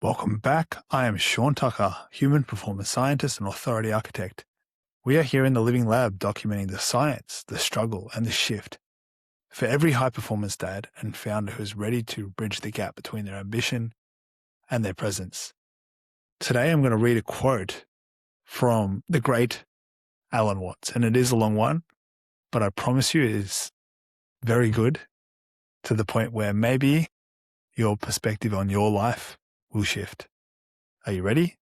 Welcome back. I am Sean Tucker, human performance scientist and authority architect. We are here in the Living Lab documenting the science, the struggle, and the shift for every high-performance dad and founder who is ready to bridge the gap between their ambition and their presence. Today I'm going to read a quote from the great Alan Watts, and it is a long one, but I promise you it is very good, to the point where maybe your perspective on your life will shift. Are you ready?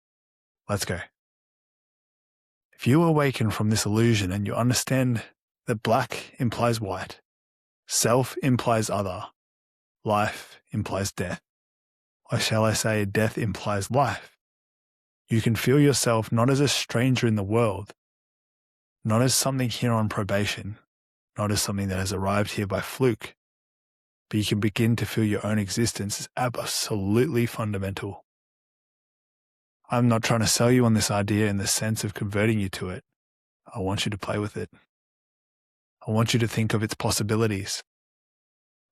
Let's go. If you awaken from this illusion and you understand that black implies white, self implies other, life implies death, or shall I say death implies life, you can feel yourself not as a stranger in the world, not as something here on probation, not as something that has arrived here by fluke, but you can begin to feel your own existence as absolutely fundamental. I'm not trying to sell you on this idea in the sense of converting you to it. I want you to play with it. I want you to think of its possibilities.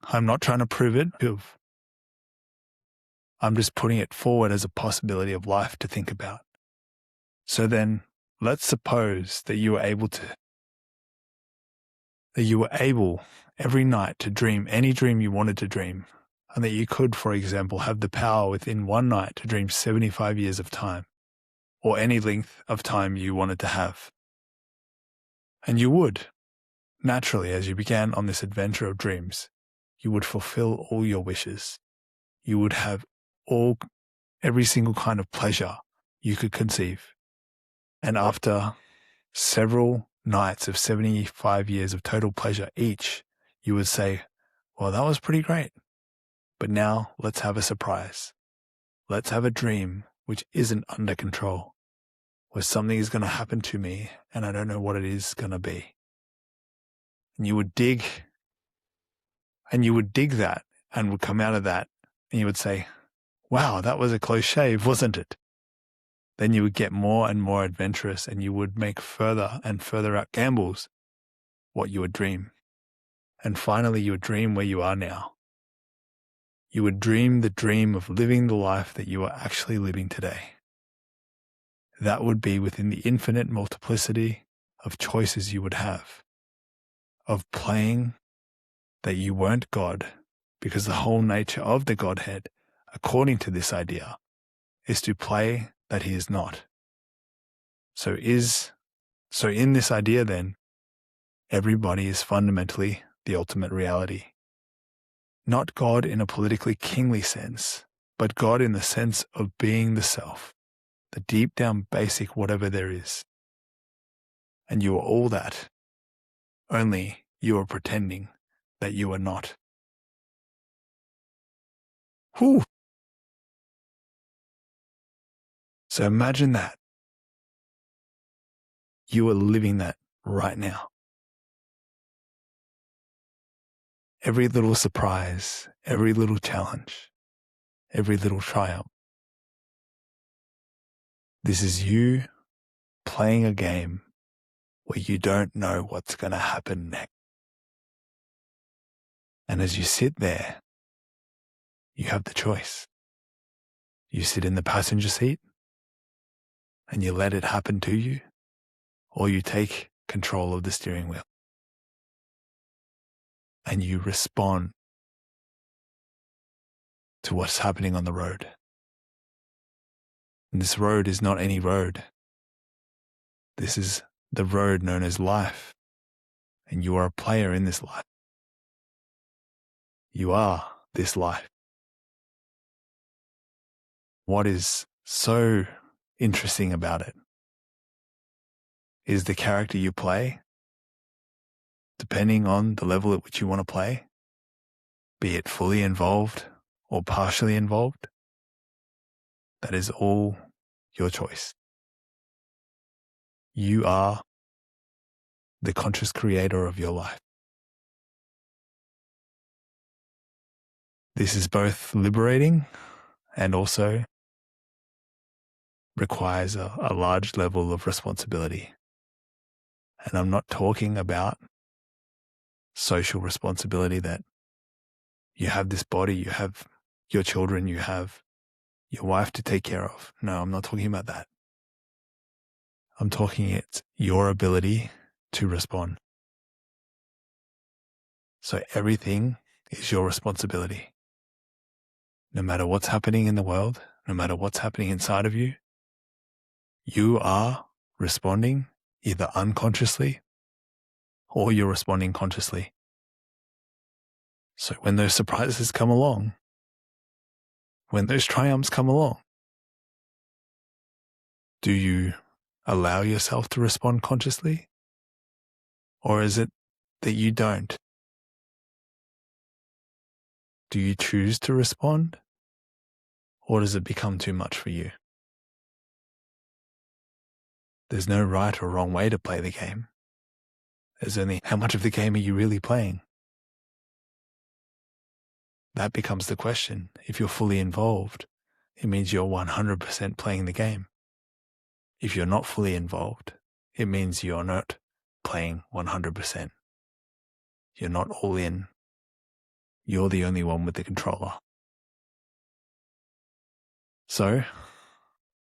I'm not trying to prove it. I'm just putting it forward as a possibility of life to think about. So then, let's suppose that you were able every night to dream any dream you wanted to dream, and that you could, for example, have the power within one night to dream 75 years of time, or any length of time you wanted to have. And you would, naturally, as you began on this adventure of dreams, you would fulfill all your wishes. You would have every single kind of pleasure you could conceive. And after several nights of 75 years of total pleasure each, you would say, well, that was pretty great. But now let's have a surprise. Let's have a dream which isn't under control, where something is going to happen to me and I don't know what it is going to be. And you would dig that and would come out of that and you would say, wow, that was a close shave, wasn't it? Then you would get more and more adventurous and you would make further and further out gambles what you would dream. And finally you would dream where you are now. You would dream the dream of living the life that you are actually living today. That would be within the infinite multiplicity of choices you would have, of playing that you weren't God, because the whole nature of the Godhead, according to this idea, is to play that he is not. So in this idea then, everybody is fundamentally the ultimate reality. Not God in a politically kingly sense, but God in the sense of being the self, the deep down basic whatever there is. And you are all that, only you are pretending that you are not. Whew. So imagine that. You are living that right now. Every little surprise, every little challenge, every little triumph. This is you playing a game where you don't know what's going to happen next. And as you sit there, you have the choice. You sit in the passenger seat and you let it happen to you, or you take control of the steering wheel and you respond to what's happening on the road. And this road is not any road. This is the road known as life, and you are a player in this life. You are this life. What is so interesting about it is the character you play, depending on the level at which you want to play, be it fully involved or partially involved, that is all your choice. You are the conscious creator of your life. This is both liberating and also requires a large level of responsibility. And I'm not talking about social responsibility that you have this body, you have your children, you have your wife to take care of. No, I'm not talking about that. I'm talking it's your ability to respond. So everything is your responsibility. No matter what's happening in the world, no matter what's happening inside of you, you are responding either unconsciously or you're responding consciously. So when those surprises come along, when those triumphs come along, do you allow yourself to respond consciously? Or is it that you don't? Do you choose to respond? Or does it become too much for you? There's no right or wrong way to play the game. There's only how much of the game are you really playing? That becomes the question. If you're fully involved, it means you're 100% playing the game. If you're not fully involved, it means you're not playing 100%. You're not all in. You're the only one with the controller. So,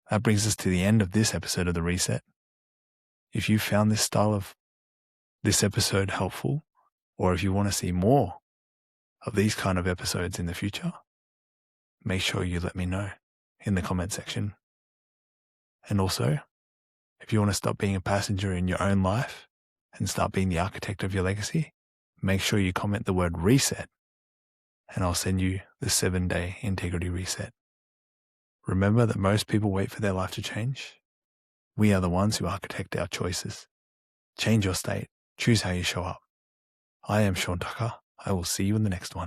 that brings us to the end of this episode of The Reset. If you found this style of this episode helpful, or if you want to see more of these kind of episodes in the future, make sure you let me know in the comment section. And also, if you want to stop being a passenger in your own life and start being the architect of your legacy, make sure you comment the word reset and I'll send you the 7-day integrity reset. Remember that most people wait for their life to change. We are the ones who architect our choices. Change your state. Choose how you show up. I am Sean Tucker. I will see you in the next one.